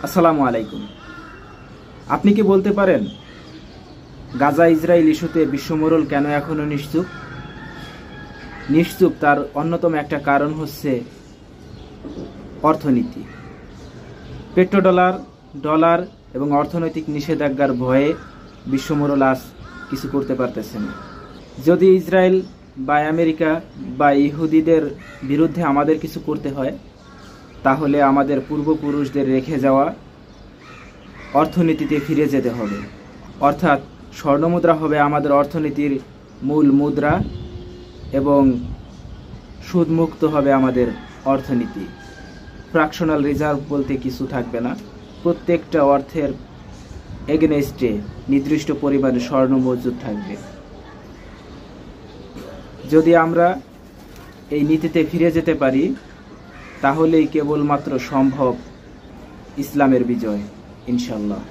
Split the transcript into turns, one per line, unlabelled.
আসসালামু আলাইকুম। আপনি কি বলতে পারেন গাজা ইসরায়েল ইস্যুতে বিশ্বমোড়ল কেন এখনো নিশ্চুপ? তার অন্যতম একটা কারণ হচ্ছে অর্থনীতি। ডলার এবং অর্থনৈতিক নিষেধাজ্ঞার ভয়ে বিশ্বমোড়ল আজ কিছু করতে পারতেছে না। যদি ইসরায়েল বা আমেরিকা বা ইহুদিদের বিরুদ্ধে আমাদের কিছু করতে হয়, তাহলে আমাদের পূর্বপুরুষদের রেখে যাওয়া অর্থনীতিতে ফিরে যেতে হবে। অর্থাৎ স্বর্ণমুদ্রা হবে আমাদের অর্থনীতির মূল মুদ্রা এবং সুদমুক্ত হবে আমাদের অর্থনীতি। ফ্র্যাকশনাল রিজার্ভ বলতে কিছু থাকবে না। প্রত্যেকটা অর্থের এগেনস্টে নির্দিষ্ট পরিমাণে স্বর্ণ মজুদ থাকবে। যদি আমরা এই নীতিতে ফিরে যেতে পারি, তাহলেই কেবলমাত্র সম্ভব ইসলামের বিজয়, ইনশাআল্লাহ।